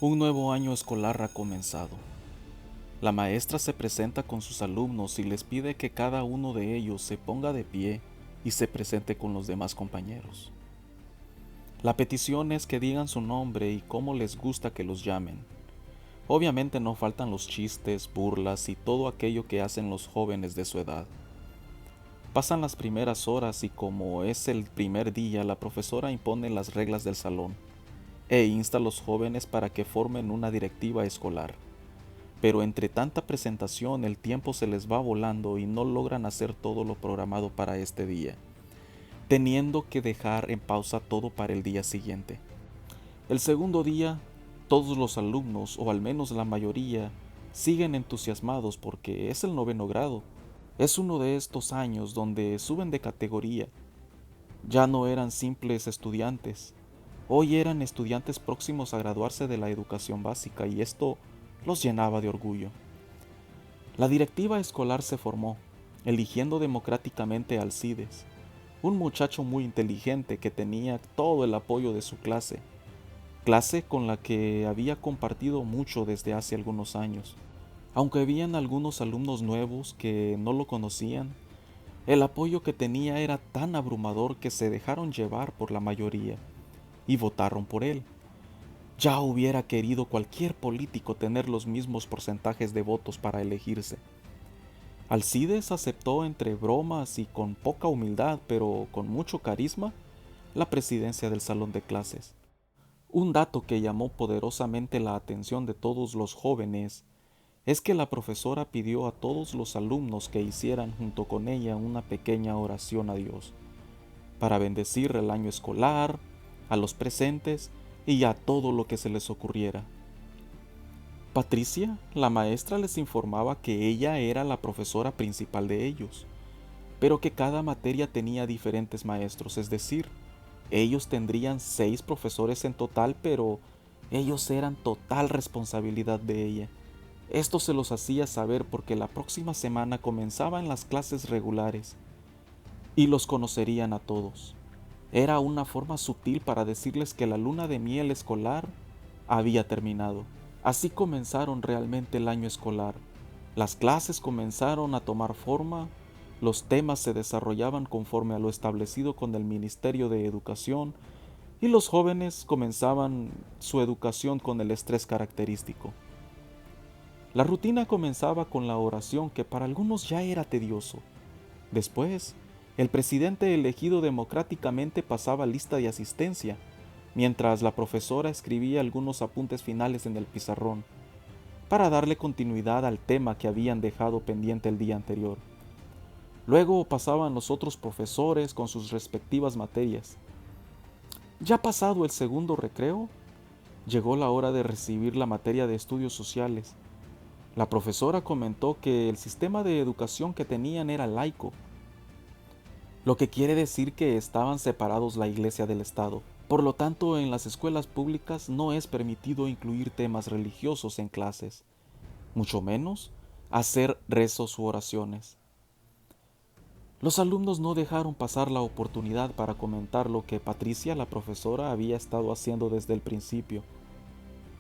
Un nuevo año escolar ha comenzado. La maestra se presenta con sus alumnos y les pide que cada uno de ellos se ponga de pie y se presente con los demás compañeros. La petición es que digan su nombre y cómo les gusta que los llamen. Obviamente no faltan los chistes, burlas y todo aquello que hacen los jóvenes de su edad. Pasan las primeras horas y como es el primer día, la profesora impone las reglas del salón e insta a los jóvenes para que formen una directiva escolar. Pero entre tanta presentación el tiempo se les va volando y no logran hacer todo lo programado para este día, teniendo que dejar en pausa todo para el día siguiente. El segundo día, todos los alumnos, o al menos la mayoría, siguen entusiasmados porque es el noveno grado. Es uno de estos años donde suben de categoría. Ya no eran simples estudiantes, hoy eran estudiantes próximos a graduarse de la educación básica y esto los llenaba de orgullo. La directiva escolar se formó, eligiendo democráticamente a Alcides, un muchacho muy inteligente que tenía todo el apoyo de su clase con la que había compartido mucho desde hace algunos años. Aunque habían algunos alumnos nuevos que no lo conocían, el apoyo que tenía era tan abrumador que se dejaron llevar por la mayoría y votaron por él. Ya hubiera querido cualquier político tener los mismos porcentajes de votos para elegirse. Alcides aceptó entre bromas y con poca humildad, pero con mucho carisma, la presidencia del salón de clases. Un dato que llamó poderosamente la atención de todos los jóvenes es que la profesora pidió a todos los alumnos que hicieran junto con ella una pequeña oración a Dios, para bendecir el año escolar, a los presentes y a todo lo que se les ocurriera. Patricia, la maestra, les informaba que ella era la profesora principal de ellos, pero que cada materia tenía diferentes maestros, es decir, ellos tendrían 6 profesores en total, pero ellos eran total responsabilidad de ella. Esto se los hacía saber porque la próxima semana comenzaban las clases regulares y los conocerían a todos. Era una forma sutil para decirles que la luna de miel escolar había terminado. Así comenzaron realmente el año escolar. Las clases comenzaron a tomar forma, los temas se desarrollaban conforme a lo establecido con el Ministerio de Educación y los jóvenes comenzaban su educación con el estrés característico. La rutina comenzaba con la oración que para algunos ya era tedioso. Después, el presidente elegido democráticamente pasaba lista de asistencia, mientras la profesora escribía algunos apuntes finales en el pizarrón, para darle continuidad al tema que habían dejado pendiente el día anterior. Luego pasaban los otros profesores con sus respectivas materias. Ya pasado el segundo recreo, llegó la hora de recibir la materia de estudios sociales. La profesora comentó que el sistema de educación que tenían era laico, lo que quiere decir que estaban separados la iglesia del Estado. Por lo tanto, en las escuelas públicas no es permitido incluir temas religiosos en clases, mucho menos hacer rezos u oraciones. Los alumnos no dejaron pasar la oportunidad para comentar lo que Patricia, la profesora, había estado haciendo desde el principio.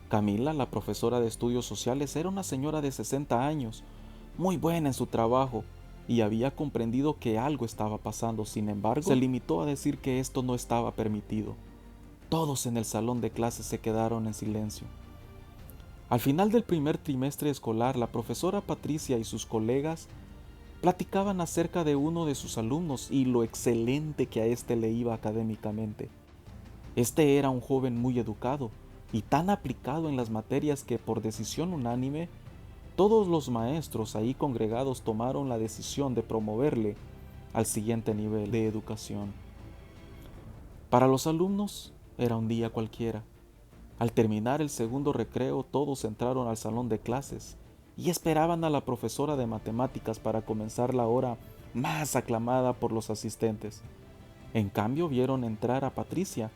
Camila, la profesora de estudios sociales, era una señora de 60 años, muy buena en su trabajo, y había comprendido que algo estaba pasando. Sin embargo, se limitó a decir que esto no estaba permitido. Todos en el salón de clases se quedaron en silencio. Al final del primer trimestre escolar, la profesora Patricia y sus colegas platicaban acerca de uno de sus alumnos y lo excelente que a este le iba académicamente. Este era un joven muy educado y tan aplicado en las materias que, por decisión unánime, todos los maestros ahí congregados tomaron la decisión de promoverle al siguiente nivel de educación. Para los alumnos era un día cualquiera. Al terminar el segundo recreo, todos entraron al salón de clases y esperaban a la profesora de matemáticas para comenzar la hora más aclamada por los asistentes. En cambio, vieron entrar a Patricia.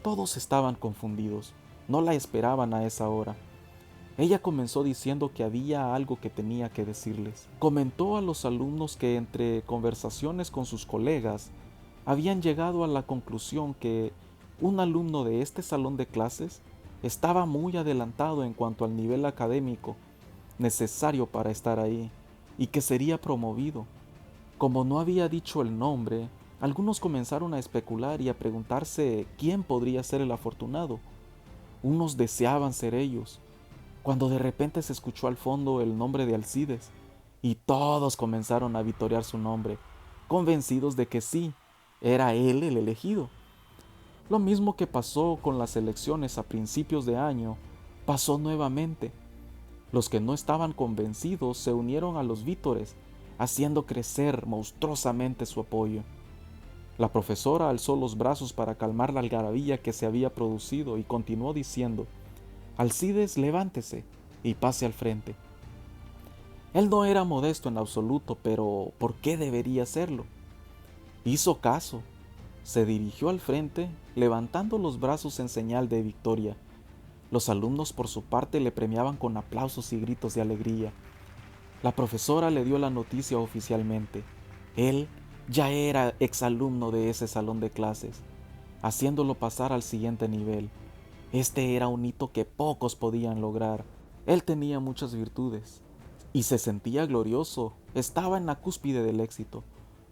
Todos estaban confundidos, no la esperaban a esa hora. Ella comenzó diciendo que había algo que tenía que decirles. Comentó a los alumnos que entre conversaciones con sus colegas habían llegado a la conclusión que un alumno de este salón de clases estaba muy adelantado en cuanto al nivel académico necesario para estar ahí y que sería promovido. Como no había dicho el nombre, algunos comenzaron a especular y a preguntarse quién podría ser el afortunado. Unos deseaban ser ellos, cuando de repente se escuchó al fondo el nombre de Alcides, y todos comenzaron a vitorear su nombre, convencidos de que sí, era él el elegido. Lo mismo que pasó con las elecciones a principios de año, pasó nuevamente. Los que no estaban convencidos se unieron a los vítores, haciendo crecer monstruosamente su apoyo. La profesora alzó los brazos para calmar la algarabía que se había producido y continuó diciendo: Alcides, levántese y pase al frente. Él no era modesto en absoluto, pero ¿por qué debería hacerlo? Hizo caso, se dirigió al frente, levantando los brazos en señal de victoria. Los alumnos por su parte le premiaban con aplausos y gritos de alegría. La profesora le dio la noticia oficialmente. Él ya era exalumno de ese salón de clases, haciéndolo pasar al siguiente nivel. Este era un hito que pocos podían lograr. Él tenía muchas virtudes y se sentía glorioso. Estaba en la cúspide del éxito.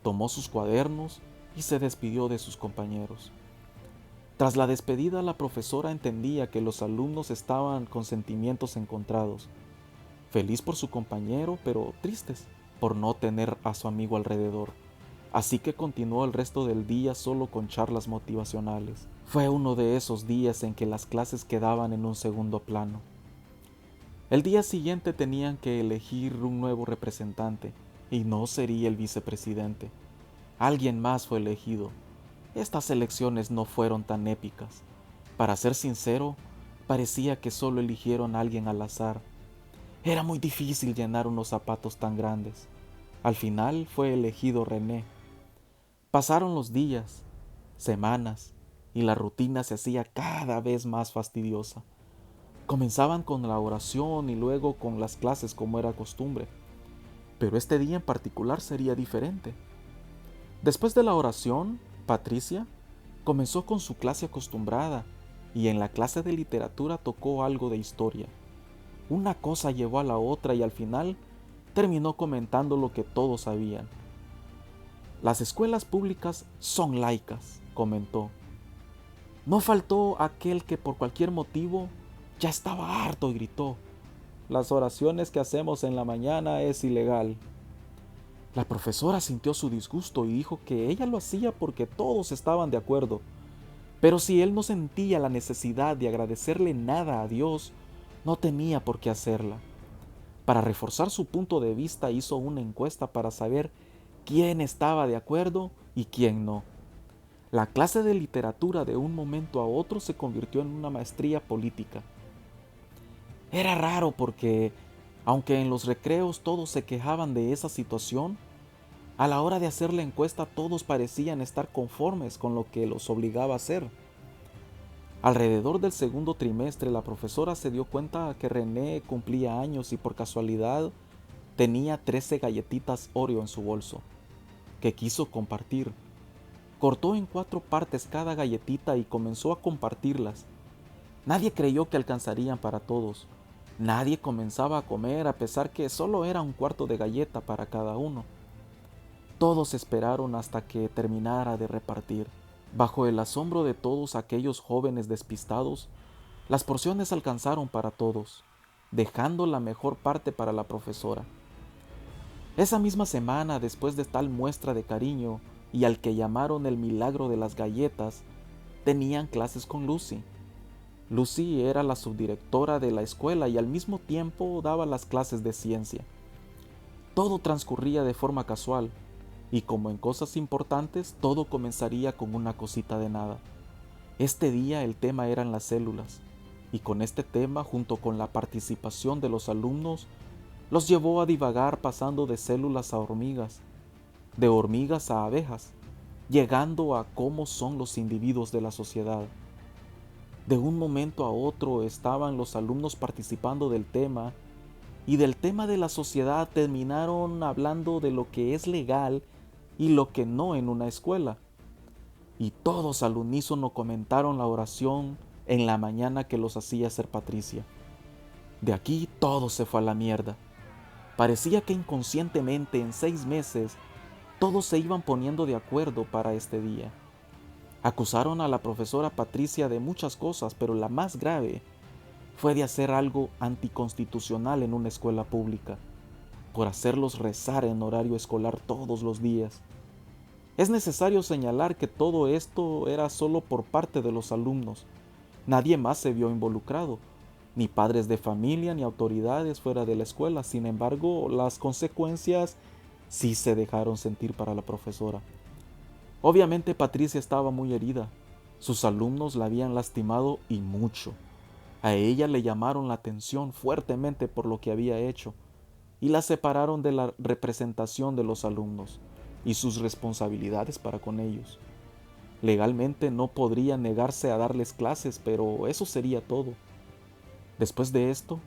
Tomó sus cuadernos y se despidió de sus compañeros. Tras la despedida, la profesora entendía que los alumnos estaban con sentimientos encontrados, feliz por su compañero, pero tristes por no tener a su amigo alrededor. Así que continuó el resto del día solo con charlas motivacionales. Fue uno de esos días en que las clases quedaban en un segundo plano. El día siguiente tenían que elegir un nuevo representante, y no sería el vicepresidente. Alguien más fue elegido. Estas elecciones no fueron tan épicas. Para ser sincero, parecía que solo eligieron a alguien al azar. Era muy difícil llenar unos zapatos tan grandes. Al final fue elegido René. Pasaron los días, semanas, y la rutina se hacía cada vez más fastidiosa. Comenzaban con la oración y luego con las clases como era costumbre. Pero este día en particular sería diferente. Después de la oración, Patricia comenzó con su clase acostumbrada y en la clase de literatura tocó algo de historia. Una cosa llevó a la otra y al final terminó comentando lo que todos sabían. Las escuelas públicas son laicas, comentó. No faltó aquel que por cualquier motivo ya estaba harto y gritó: las oraciones que hacemos en la mañana es ilegal. La profesora sintió su disgusto y dijo que ella lo hacía porque todos estaban de acuerdo, pero si él no sentía la necesidad de agradecerle nada a Dios, no tenía por qué hacerla. Para reforzar su punto de vista hizo una encuesta para saber quién estaba de acuerdo y quién no. La clase de literatura de un momento a otro se convirtió en una maestría política. Era raro porque, aunque en los recreos todos se quejaban de esa situación, a la hora de hacer la encuesta todos parecían estar conformes con lo que los obligaba a hacer. Alrededor del segundo trimestre la profesora se dio cuenta que René cumplía años y por casualidad tenía 13 galletitas Oreo en su bolso, que quiso compartir. Cortó en 4 partes cada galletita y comenzó a compartirlas. Nadie creyó que alcanzarían para todos. Nadie comenzaba a comer a pesar que solo era un cuarto de galleta para cada uno. Todos esperaron hasta que terminara de repartir. Bajo el asombro de todos aquellos jóvenes despistados, las porciones alcanzaron para todos, dejando la mejor parte para la profesora. Esa misma semana, después de tal muestra de cariño y al que llamaron el milagro de las galletas, tenían clases con Lucy. Lucy era la subdirectora de la escuela y al mismo tiempo daba las clases de ciencia. Todo transcurría de forma casual, y como en cosas importantes, todo comenzaría con una cosita de nada. Este día el tema eran las células, y con este tema, junto con la participación de los alumnos, los llevó a divagar pasando de células a hormigas, de hormigas a abejas, llegando a cómo son los individuos de la sociedad. De un momento a otro estaban los alumnos participando del tema, y del tema de la sociedad terminaron hablando de lo que es legal y lo que no en una escuela. Y todos al unísono comentaron la oración en la mañana que los hacía ser Patricia. De aquí todo se fue a la mierda. Parecía que inconscientemente en 6 meses todos se iban poniendo de acuerdo para este día. Acusaron a la profesora Patricia de muchas cosas, pero la más grave fue de hacer algo anticonstitucional en una escuela pública, por hacerlos rezar en horario escolar todos los días. Es necesario señalar que todo esto era solo por parte de los alumnos. Nadie más se vio involucrado, ni padres de familia ni autoridades fuera de la escuela. Sin embargo, las consecuencias sí se dejaron sentir para la profesora. Obviamente Patricia estaba muy herida. Sus alumnos la habían lastimado y mucho. A ella le llamaron la atención fuertemente por lo que había hecho y la separaron de la representación de los alumnos y sus responsabilidades para con ellos. Legalmente no podría negarse a darles clases, pero eso sería todo. Después de esto,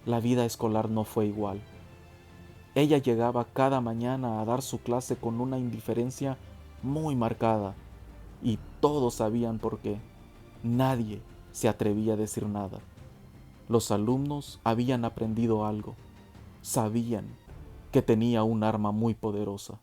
la vida escolar no fue igual. Ella llegaba cada mañana a dar su clase con una indiferencia muy marcada y todos sabían por qué. Nadie se atrevía a decir nada. Los alumnos habían aprendido algo. Sabían que tenía un arma muy poderosa.